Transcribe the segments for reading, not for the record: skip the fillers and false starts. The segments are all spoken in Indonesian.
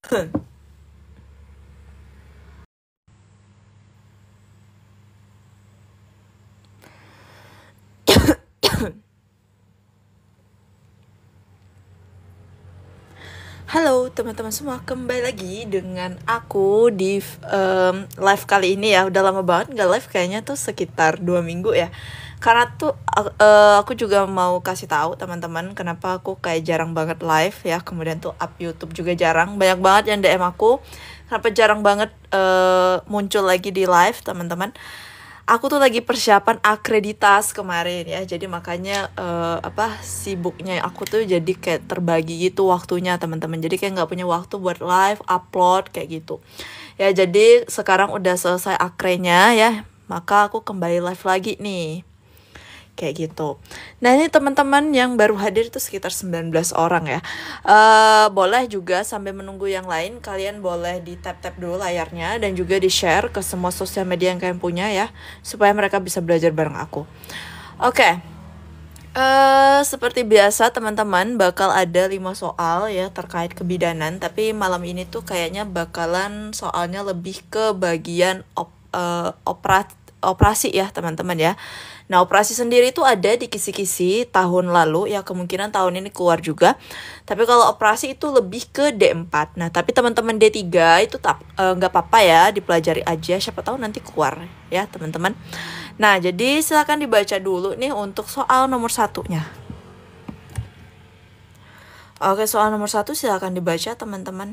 Halo teman-teman semua, kembali lagi dengan aku di live kali ini ya. Udah lama banget nggak live, kayaknya tuh sekitar 2 minggu ya. Karena tuh aku juga mau kasih tahu teman-teman kenapa aku kayak jarang banget live ya. Kemudian tuh up YouTube juga jarang. Banyak banget yang DM aku, kenapa jarang banget muncul lagi di live teman-teman. Aku tuh lagi persiapan akreditas kemarin ya, jadi makanya sibuknya aku tuh jadi kayak terbagi gitu waktunya teman-teman, jadi kayak nggak punya waktu buat live upload kayak gitu ya. Jadi sekarang udah selesai akrenya ya, maka aku kembali live lagi nih kayak gitu. Nah ini teman-teman yang baru hadir itu sekitar 19 orang ya. Boleh juga sambil menunggu yang lain, kalian boleh di tap-tap dulu layarnya dan juga di share ke semua sosial media yang kalian punya ya, supaya mereka bisa belajar bareng aku. Oke. Seperti biasa teman-teman bakal ada 5 soal ya terkait kebidanan, tapi malam ini tuh kayaknya bakalan soalnya lebih ke bagian operasi ya teman-teman ya. Nah, operasi sendiri itu ada di kisi-kisi tahun lalu ya, kemungkinan tahun ini keluar juga. Tapi kalau operasi itu lebih ke D4. Nah, tapi teman-teman D3 itu nggak apa-apa ya, dipelajari aja, siapa tahu nanti keluar ya teman-teman. Nah, jadi silakan dibaca dulu nih untuk soal nomor 1-nya. Oke, soal nomor 1 silakan dibaca teman-teman.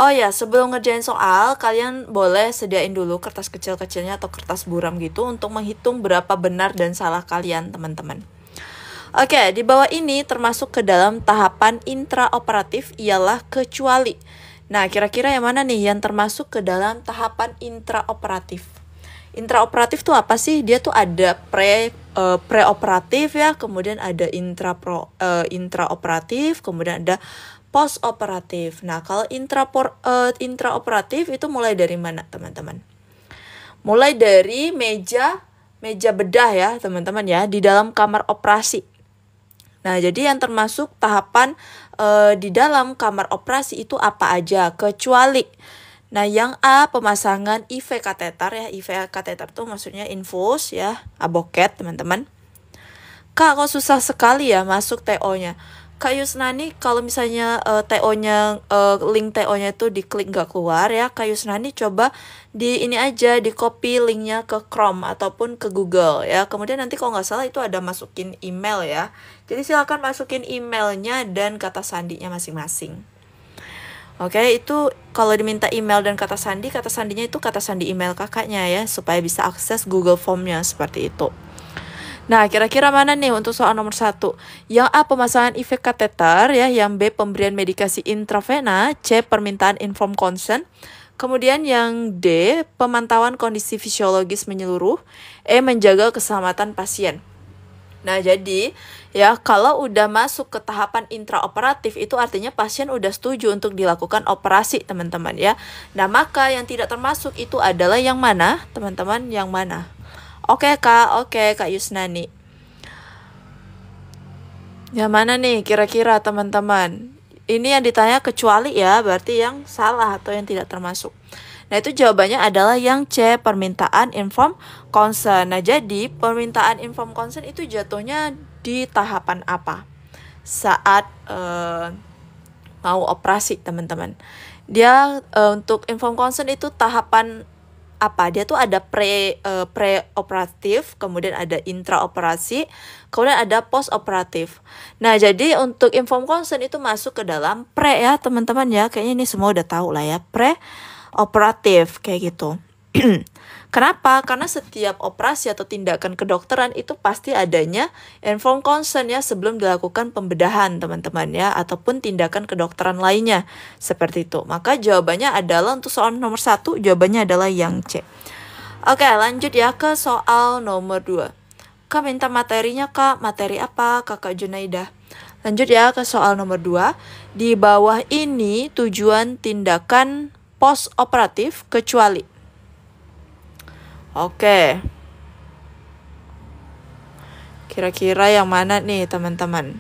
Oh ya, sebelum ngerjain soal, kalian boleh sediain dulu kertas kecil-kecilnya atau kertas buram gitu untuk menghitung berapa benar dan salah kalian, teman-teman. Oke, di bawah ini termasuk ke dalam tahapan intraoperatif ialah kecuali. Nah, kira-kira yang mana nih yang termasuk ke dalam tahapan intraoperatif? Intraoperatif tuh apa sih? Dia tuh ada preoperatif ya, kemudian ada intraoperatif, kemudian ada post operatif. Nah, kalau intraoperatif itu mulai dari mana, teman-teman? Mulai dari meja bedah ya, teman-teman ya, di dalam kamar operasi. Nah, jadi yang termasuk tahapan di dalam kamar operasi itu apa aja? Kecuali, nah, yang A, pemasangan IV kateter ya. IV kateter tuh maksudnya infus ya, aboket, teman-teman. Kak, kok susah sekali ya masuk TO-nya. Kak Yusnani, kalau misalnya TO-nya, link TO-nya itu diklik nggak keluar ya, Kak Yusnani coba di ini aja, di copy linknya ke Chrome ataupun ke Google ya. Kemudian nanti kalau nggak salah itu ada masukin email ya. Jadi silakan masukin emailnya dan kata sandinya masing-masing. Oke, itu kalau diminta email dan kata sandinya itu kata sandi email kakaknya ya, supaya bisa akses Google Form-nya seperti itu. Nah, kira-kira mana nih untuk soal nomor 1? Yang A, pemasangan IV kateter ya. Yang B, pemberian medikasi intravena. C, permintaan informed consent. Kemudian yang D, pemantauan kondisi fisiologis menyeluruh. E, menjaga keselamatan pasien. Nah, jadi ya kalau udah masuk ke tahapan intraoperatif itu artinya pasien udah setuju untuk dilakukan operasi, teman-teman ya. Nah, maka yang tidak termasuk itu adalah yang mana, teman-teman? Yang mana? Oke, Kak Yusnani. Yang mana nih kira-kira, teman-teman? Ini yang ditanya kecuali ya, berarti yang salah atau yang tidak termasuk. Nah, itu jawabannya adalah yang C, permintaan informed consent. Nah, jadi permintaan informed consent itu jatuhnya di tahapan apa? Saat mau operasi, teman-teman. Dia untuk informed consent itu tahapan apa? Dia tuh ada pre-operatif, kemudian ada intraoperasi, kemudian ada post-operatif. Nah, jadi untuk informed consent itu masuk ke dalam pre ya, teman-teman ya. Kayaknya ini semua udah tahu lah ya, pre-operatif kayak gitu. Kenapa? Karena setiap operasi atau tindakan kedokteran itu pasti adanya informed consent ya sebelum dilakukan pembedahan, teman-teman ya, ataupun tindakan kedokteran lainnya seperti itu. Maka jawabannya adalah untuk soal nomor 1, jawabannya adalah yang C. Oke, lanjut ya ke soal nomor 2. Kak minta materinya, Kak. Materi apa, Kakak Junaidah? Lanjut ya ke soal nomor 2. Di bawah ini tujuan tindakan post operatif kecuali. Oke. Kira-kira yang mana nih, teman-teman?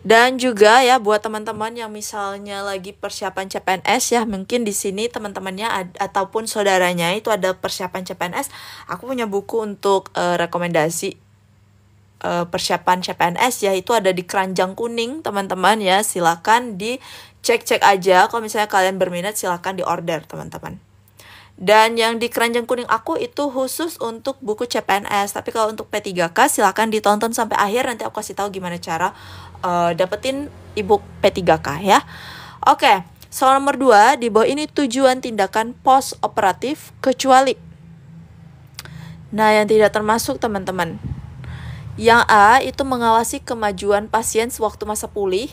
Dan juga ya buat teman-teman yang misalnya lagi persiapan CPNS ya, mungkin di sini teman-temannya ataupun saudaranya itu ada persiapan CPNS, aku punya buku untuk rekomendasi persiapan CPNS ya, itu ada di keranjang kuning teman-teman ya, silakan dicek-cek aja, kalau misalnya kalian berminat silakan diorder teman-teman. Dan yang di keranjang kuning aku itu khusus untuk buku CPNS, tapi kalau untuk P3K silakan ditonton sampai akhir, nanti aku kasih tahu gimana cara dapetin ebook P3K ya. Oke, soal nomor 2 di bawah ini tujuan tindakan post operatif kecuali. Nah, yang tidak termasuk teman-teman. Yang A itu mengawasi kemajuan pasien sewaktu masa pulih.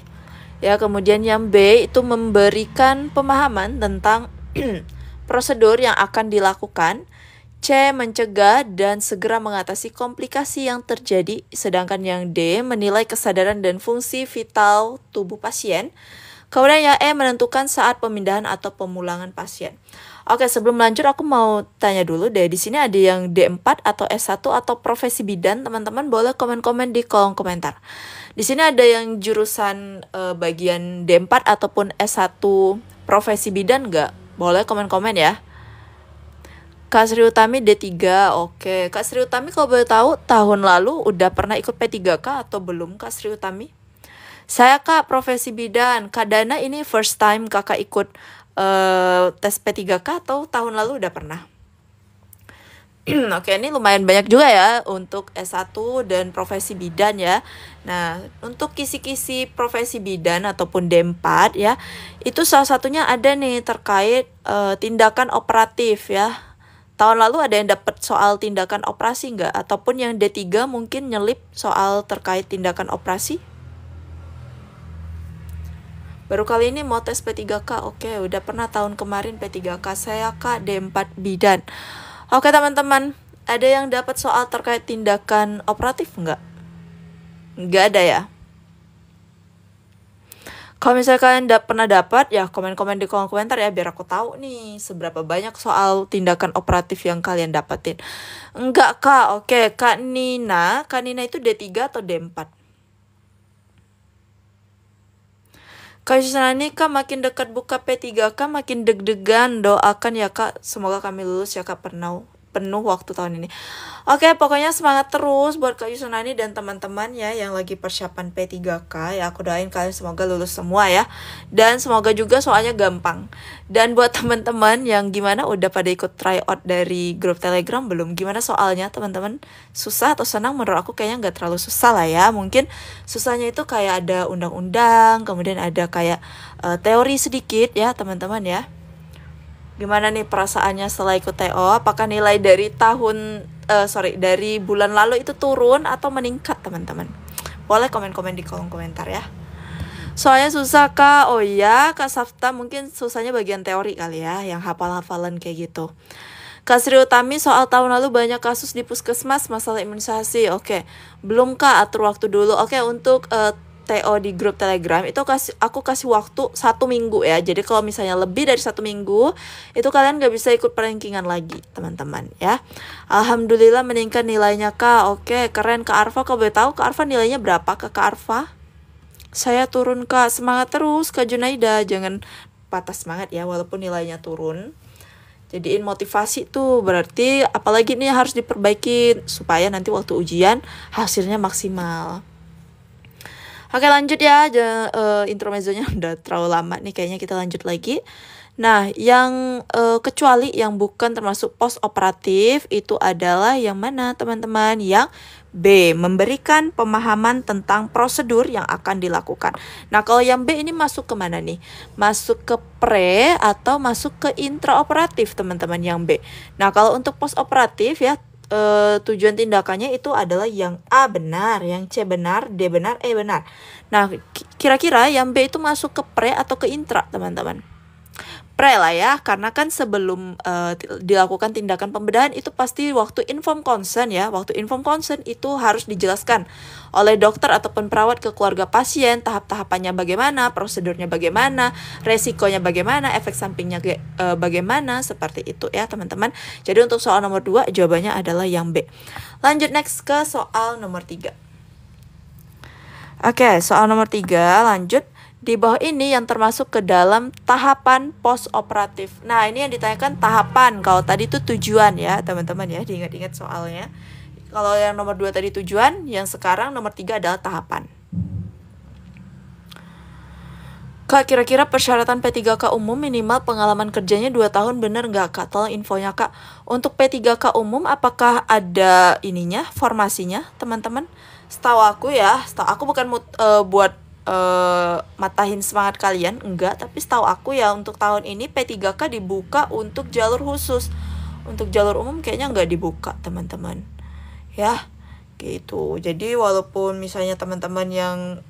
Ya, kemudian yang B itu memberikan pemahaman tentang prosedur yang akan dilakukan. C mencegah dan segera mengatasi komplikasi yang terjadi. Sedangkan yang D menilai kesadaran dan fungsi vital tubuh pasien. Kemudian yang E menentukan saat pemindahan atau pemulangan pasien. Oke, sebelum lanjut aku mau tanya dulu deh. Di sini ada yang D4 atau S1 atau profesi bidan, teman-teman boleh komen-komen di kolom komentar. Di sini ada yang jurusan bagian D4 ataupun S1 profesi bidan nggak? Boleh komen-komen ya. Kak Sri Utami D3, oke. Kak Sri Utami kalau boleh tahu tahun lalu udah pernah ikut P3K atau belum Kak Sri Utami? Saya Kak profesi bidan. Kak Dana ini first time kakak ikut tes P3K atau tahun lalu udah pernah? Oke, ini lumayan banyak juga ya untuk S1 dan profesi bidan ya. Nah, untuk kisi-kisi profesi bidan ataupun D4 ya, itu salah satunya ada nih terkait tindakan operatif ya. Tahun lalu ada yang dapat soal tindakan operasi nggak? Ataupun yang D3 mungkin nyelip soal terkait tindakan operasi? Baru kali ini mau tes P3K, oke, udah pernah tahun kemarin P3K, saya Kak D4 bidan. Oke teman-teman, ada yang dapat soal terkait tindakan operatif nggak? Nggak ada ya? Kalau misalnya kalian pernah dapat, ya komen-komen di kolom komentar ya, biar aku tahu nih seberapa banyak soal tindakan operatif yang kalian dapetin. Enggak Kak, oke, Kak Nina itu D3 atau D4? Kak Yusnani, Kak makin dekat buka P3K makin deg-degan. Doakan ya Kak, semoga kami lulus ya Kak penuh waktu tahun ini. Oke, pokoknya semangat terus buat Kak Yusnani dan teman-teman ya yang lagi persiapan P3K. Ya aku doain kalian semoga lulus semua ya. Dan semoga juga soalnya gampang. Dan buat teman-teman yang gimana udah pada ikut tryout dari grup Telegram belum? Gimana soalnya teman-teman? Susah atau senang? Menurut aku kayaknya nggak terlalu susah lah ya. Mungkin susahnya itu kayak ada undang-undang, kemudian ada kayak teori sedikit ya teman-teman ya. Gimana nih perasaannya setelah ikut TO? Apakah nilai dari dari bulan lalu itu turun atau meningkat teman-teman? Boleh komen-komen di kolom komentar ya. Soalnya susah Kak. Oh iya Kak Safta, mungkin susahnya bagian teori kali ya, yang hafal-hafalan kayak gitu. Kak Sri Utami, soal tahun lalu banyak kasus di puskesmas masalah imunisasi. Oke, belum Kak, atur waktu dulu. Oke, untuk TO di grup Telegram itu aku kasih waktu 1 minggu ya. Jadi kalau misalnya lebih dari 1 minggu itu kalian gak bisa ikut perankingan lagi teman-teman ya. Alhamdulillah meningkat nilainya Kak. Oke, keren Kak Arfa. Kau boleh tahu Kak Arfa nilainya berapa Kak Arfa? Saya turun Kak. Semangat terus Kak Junaida. Jangan patah semangat ya walaupun nilainya turun. Jadiin motivasi tuh, berarti apalagi ini harus diperbaiki supaya nanti waktu ujian hasilnya maksimal. Oke lanjut ya, intermezzonya udah terlalu lama nih kayaknya, kita lanjut lagi. Nah, yang kecuali yang bukan termasuk post operatif itu adalah yang mana teman-teman? Yang B, memberikan pemahaman tentang prosedur yang akan dilakukan. Nah, kalau yang B ini masuk ke mana nih? Masuk ke pre atau masuk ke intraoperatif teman-teman yang B. Nah, kalau untuk post operatif ya, tujuan tindakannya itu adalah yang A benar, yang C benar, D benar, E benar. Nah, kira-kira yang B itu masuk ke pre atau ke intra, teman-teman? Pre lah ya, karena kan sebelum dilakukan tindakan pembedahan itu pasti waktu inform consent ya. Waktu inform consent itu harus dijelaskan oleh dokter ataupun perawat ke keluarga pasien, tahap-tahapannya bagaimana, prosedurnya bagaimana, resikonya bagaimana, efek sampingnya bagaimana, seperti itu ya teman-teman. Jadi untuk soal nomor 2 jawabannya adalah yang B. Lanjut next ke soal nomor 3. Oke, soal nomor 3 lanjut. Di bawah ini yang termasuk ke dalam tahapan post-operatif. Nah, ini yang ditanyakan tahapan. Kalau tadi itu tujuan ya, teman-teman ya, diingat-ingat soalnya. Kalau yang nomor 2 tadi tujuan, yang sekarang nomor 3 adalah tahapan. Kak, kira-kira persyaratan P3K umum minimal pengalaman kerjanya 2 tahun bener nggak, Kak? Tolong infonya, Kak. Untuk P3K umum, apakah ada ininya, formasinya, teman-teman? Setahu aku ya, bukan buat matahin semangat kalian, enggak. Tapi setahu aku ya, untuk tahun ini P3K dibuka untuk jalur khusus. Untuk jalur umum kayaknya nggak dibuka, teman-teman. Ya. Gitu. Jadi walaupun misalnya teman-teman yang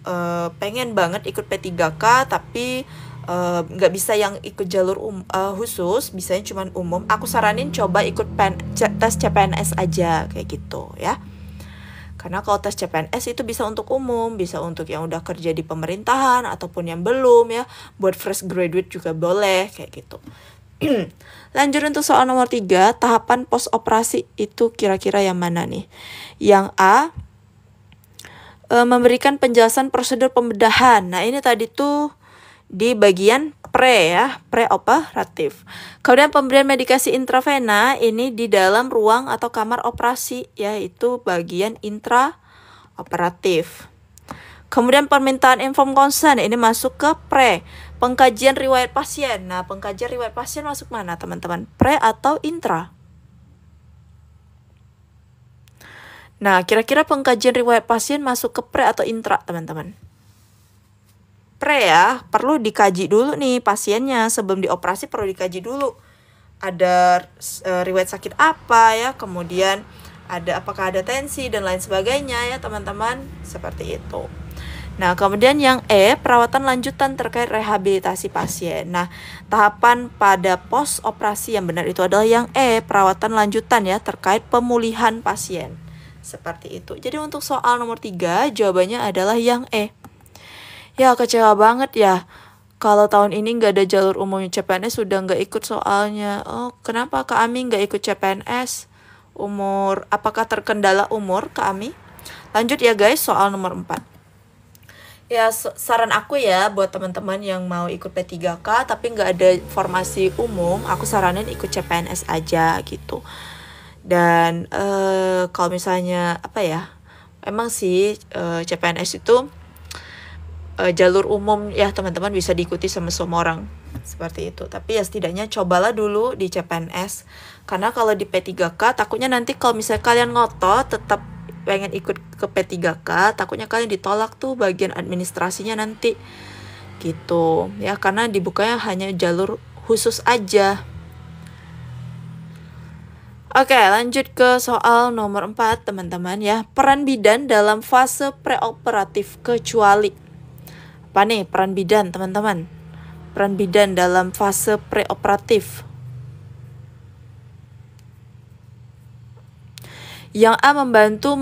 pengen banget ikut P3K tapi nggak bisa yang ikut jalur khusus, bisanya cuma umum, aku saranin coba ikut tes CPNS aja kayak gitu ya. Karena kalau tes CPNS itu bisa untuk umum, bisa untuk yang udah kerja di pemerintahan ataupun yang belum ya, buat fresh graduate juga boleh kayak gitu. Lanjut untuk soal nomor 3, tahapan post operasi itu kira-kira yang mana nih? Yang A, memberikan penjelasan prosedur pembedahan. Nah, ini tadi tuh di bagian pre ya, preoperatif. Kemudian pemberian medikasi intravena ini di dalam ruang atau kamar operasi, yaitu bagian intraoperatif. Kemudian permintaan inform consent ini masuk ke pre. Pengkajian riwayat pasien. Nah, pengkajian riwayat pasien masuk mana, teman-teman? Pre atau intra? Nah, kira-kira pengkajian riwayat pasien masuk ke pre atau intra, teman-teman? Pre ya, perlu dikaji dulu nih pasiennya. Sebelum dioperasi perlu dikaji dulu. Ada riwayat sakit apa ya, kemudian apakah ada tensi dan lain sebagainya ya, teman-teman. Seperti itu. Nah, kemudian yang E, perawatan lanjutan terkait rehabilitasi pasien. Nah, tahapan pada post operasi yang benar itu adalah yang E, perawatan lanjutan ya, terkait pemulihan pasien. Seperti itu. Jadi untuk soal nomor 3, jawabannya adalah yang E. Ya, kecewa banget ya. Kalau tahun ini nggak ada jalur umum CPNS, sudah nggak ikut soalnya. Oh, kenapa Kak Ami nggak ikut CPNS? Apakah terkendala umur Kak Ami? Lanjut ya guys, soal nomor 4. Ya, saran aku ya buat teman-teman yang mau ikut P3K tapi nggak ada formasi umum, aku saranin ikut CPNS aja gitu. Dan kalau misalnya emang sih CPNS itu jalur umum ya teman-teman, bisa diikuti sama semua orang seperti itu. Tapi ya setidaknya cobalah dulu di CPNS, karena kalau di P3K takutnya nanti kalau misalnya kalian ngotot tetap pengen ikut ke P3K, takutnya kalian ditolak tuh bagian administrasinya nanti gitu ya, karena dibukanya hanya jalur khusus aja. Oke, lanjut ke soal nomor 4 teman-teman ya. Peran bidan dalam fase preoperatif kecuali. Apa nih peran bidan teman-teman? Peran bidan dalam fase preoperatif. Yang A, membantu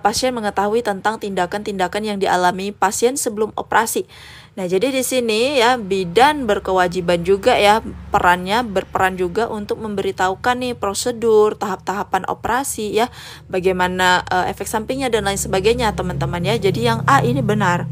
pasien mengetahui tentang tindakan-tindakan yang dialami pasien sebelum operasi. Nah, jadi di sini ya bidan berkewajiban juga ya, berperan juga untuk memberitahukan nih prosedur, tahap-tahapan operasi ya, bagaimana efek sampingnya dan lain sebagainya, teman-teman ya. Jadi yang A ini benar.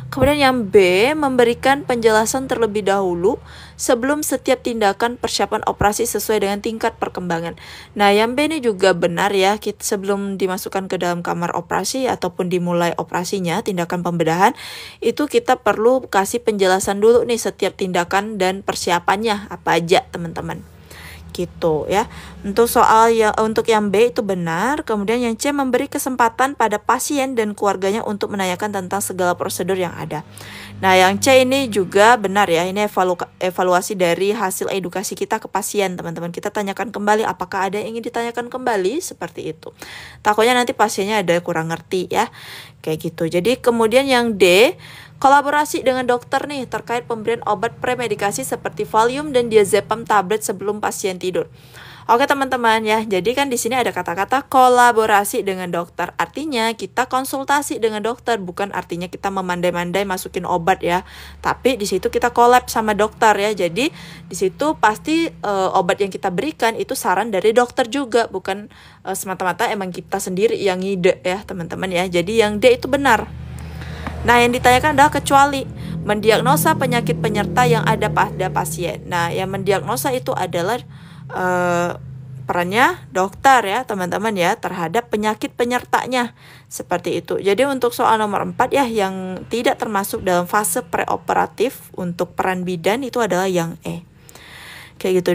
Kemudian yang B, memberikan penjelasan terlebih dahulu sebelum setiap tindakan persiapan operasi sesuai dengan tingkat perkembangan. Nah, yang B ini juga benar ya, sebelum dimasukkan ke dalam kamar operasi ataupun dimulai operasinya, tindakan pembedahan, itu kita perlu kasih penjelasan dulu nih setiap tindakan dan persiapannya apa aja, teman-teman. Gitu ya. Untuk yang B itu benar. Kemudian yang C, memberi kesempatan pada pasien dan keluarganya untuk menanyakan tentang segala prosedur yang ada. Nah, yang C ini juga benar ya. Ini evaluasi dari hasil edukasi kita ke pasien, teman-teman. Kita tanyakan kembali apakah ada yang ingin ditanyakan kembali, seperti itu. Takutnya nanti pasiennya ada kurang ngerti ya. Kayak gitu. Jadi kemudian yang D, kolaborasi dengan dokter nih terkait pemberian obat premedikasi seperti Valium dan diazepam tablet sebelum pasien tidur. Oke teman-teman ya, jadi kan di sini ada kata-kata kolaborasi dengan dokter. Artinya kita konsultasi dengan dokter, bukan artinya kita memandai-mandai masukin obat ya. Tapi di situ kita collab sama dokter ya. Jadi di situ pasti obat yang kita berikan itu saran dari dokter juga, bukan semata-mata emang kita sendiri yang ngide ya teman-teman ya. Jadi yang D itu benar. Nah, yang ditanyakan adalah kecuali mendiagnosa penyakit penyerta yang ada pada pasien. Nah, yang mendiagnosa itu adalah perannya dokter ya teman-teman ya terhadap penyakit penyertanya seperti itu. Jadi untuk soal nomor 4 ya yang tidak termasuk dalam fase preoperatif untuk peran bidan itu adalah yang E. Kayak gitu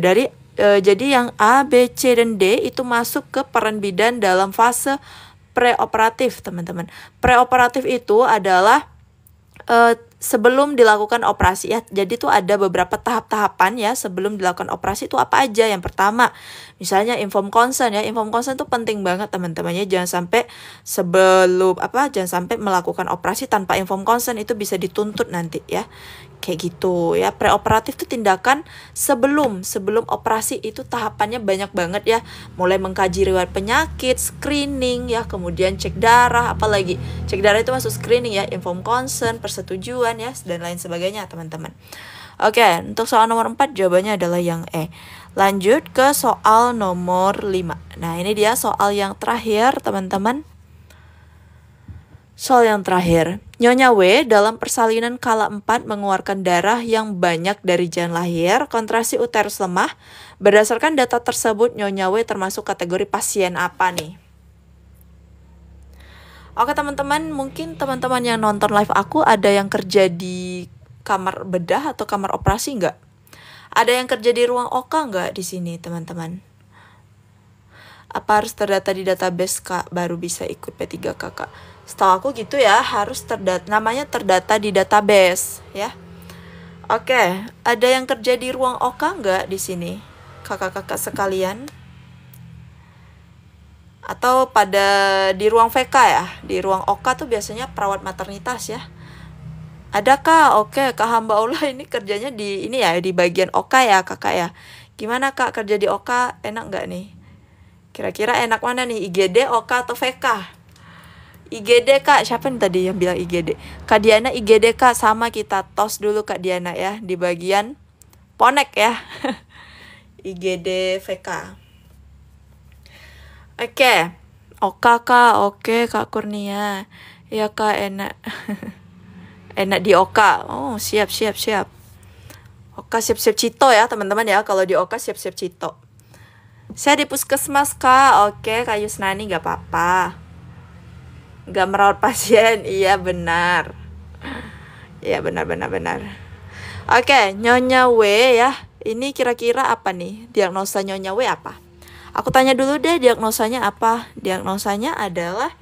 jadi yang A, B, C dan D itu masuk ke peran bidan dalam fase preoperatif teman-teman. Preoperatif itu adalah sebelum dilakukan operasi ya. Jadi tuh ada beberapa tahap-tahapan ya sebelum dilakukan operasi itu apa aja. Yang pertama, misalnya inform consent ya. Inform consent itu penting banget teman-teman ya. Jangan sampai melakukan operasi tanpa inform consent, itu bisa dituntut nanti ya. Kayak gitu ya. Preoperatif itu tindakan sebelum operasi, itu tahapannya banyak banget ya. Mulai mengkaji riwayat penyakit, screening ya, kemudian cek darah, apalagi cek darah itu masuk screening ya, inform consent, persetujuan ya, dan lain sebagainya teman-teman. Oke, untuk soal nomor 4 jawabannya adalah yang E. Lanjut ke soal nomor 5. Nah, ini dia soal yang terakhir teman-teman. Soal yang terakhir, Nyonya W dalam persalinan kala 4 mengeluarkan darah yang banyak dari jalan lahir, kontraksi uterus lemah. Berdasarkan data tersebut, Nyonya W termasuk kategori pasien apa nih? Oke teman-teman, mungkin teman-teman yang nonton live aku ada yang kerja di kamar bedah atau kamar operasi nggak? Ada yang kerja di ruang OK nggak di sini teman-teman? Apa harus terdata di database Kak baru bisa ikut P3K Kak? Setahu aku gitu ya, harus namanya terdata di database ya. Oke, ada yang kerja di ruang OK nggak di sini? Kakak-kakak sekalian? Atau di ruang VK ya? Di ruang OK tuh biasanya perawat maternitas ya. Ada Kak? Oke, Kak hamba Allah ini kerjanya di bagian OK ya Kakak ya. Gimana Kak kerja di OK? Enak nggak nih? Kira-kira enak mana nih? IGD, OK atau VK? IGD Kak, siapa nih tadi yang bilang IGD? Kak Diana IGD Kak, sama kita tos dulu Kak Diana ya, di bagian Ponek ya. IGD VK. Oke, Kak, oke Kak Kurnia. Ya Kak, enak. Enak di Oka. Oh, siap. Oka siap-siap Cito ya teman-teman ya. Kalau di Oka siap-siap Cito. Saya di puskesmas Kak. Oke, Kak Yusnani gak apa-apa. Gak merawat pasien. Iya benar. Iya benar. Oke, Nyonya W ya. Ini kira-kira apa nih? Diagnosa Nyonya W apa? Aku tanya dulu deh diagnosanya apa? Diagnosanya adalah,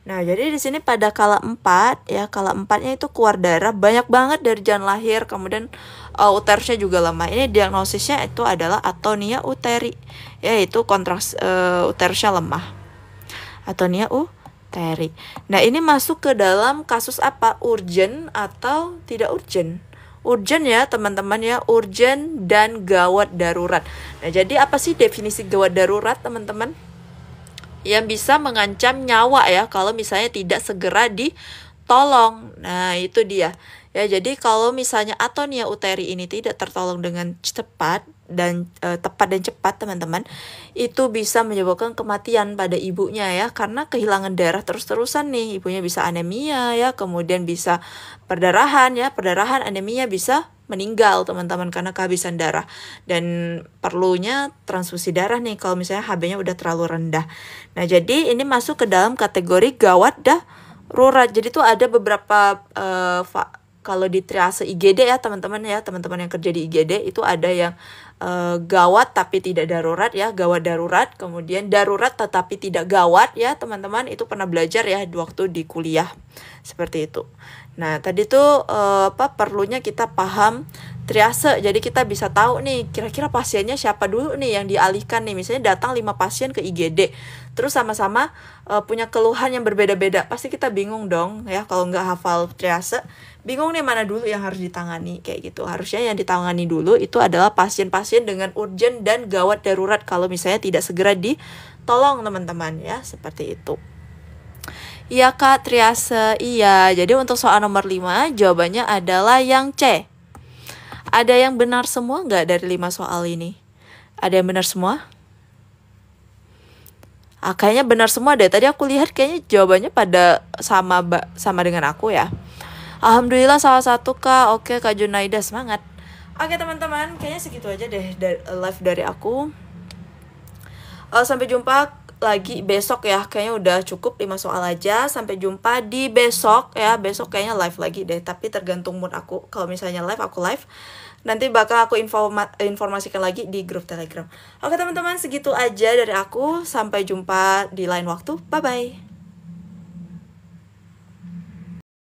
nah jadi di sini pada kala 4 ya, kala 4-nya itu keluar darah banyak banget dari jalan lahir, kemudian uterusnya juga lemah. Ini diagnosisnya itu adalah atonia uteri, yaitu uterusnya lemah. Atonia uteri. Nah, ini masuk ke dalam kasus apa? Urgent atau tidak urgent? Urgent ya teman-teman ya, urgent dan gawat darurat. Nah, jadi apa sih definisi gawat darurat teman-teman? Yang bisa mengancam nyawa ya kalau misalnya tidak segera ditolong. Nah, itu dia. Ya, jadi kalau misalnya atonia uteri ini tidak tertolong dengan tepat dan cepat teman-teman, itu bisa menyebabkan kematian pada ibunya ya, karena kehilangan darah terus-terusan nih. Ibunya bisa anemia ya, kemudian bisa perdarahan, anemia, bisa meninggal teman-teman karena kehabisan darah, dan perlunya transfusi darah nih kalau misalnya HB-nya udah terlalu rendah. Nah, jadi ini masuk ke dalam kategori gawat darurat. Jadi tuh ada beberapa kalau di triase IGD ya teman-teman yang kerja di IGD itu ada yang gawat tapi tidak darurat ya, gawat darurat, kemudian darurat tetapi tidak gawat ya teman-teman. Itu pernah belajar ya waktu di kuliah seperti itu. Nah, tadi tuh perlunya kita paham triase. Jadi kita bisa tahu nih kira-kira pasiennya siapa dulu nih yang dialihkan nih. Misalnya datang 5 pasien ke IGD, terus sama-sama punya keluhan yang berbeda-beda. Pasti kita bingung dong ya kalau nggak hafal triase. Bingung nih mana dulu yang harus ditangani kayak gitu. Harusnya yang ditangani dulu itu adalah pasien-pasien dengan urgent dan gawat darurat kalau misalnya tidak segera ditolong teman-teman ya, seperti itu. Iya Kak, triase. Iya, jadi untuk soal nomor 5 jawabannya adalah yang C. Ada yang benar semua nggak dari 5 soal ini? Ada yang benar semua? Kayaknya benar semua deh. Tadi aku lihat kayaknya jawabannya pada sama dengan aku ya. Alhamdulillah salah satu Kak. Oke Kak Junaida, semangat. Oke teman-teman, kayaknya segitu aja deh live dari aku. Sampai jumpa lagi besok ya. Kayaknya udah cukup 5 soal aja. Sampai jumpa di besok ya. Besok kayaknya live lagi deh, tapi tergantung mood aku. Kalau misalnya live, aku live. Nanti bakal aku informasikan lagi di grup Telegram. Oke teman-teman, segitu aja dari aku. Sampai jumpa di lain waktu. Bye bye.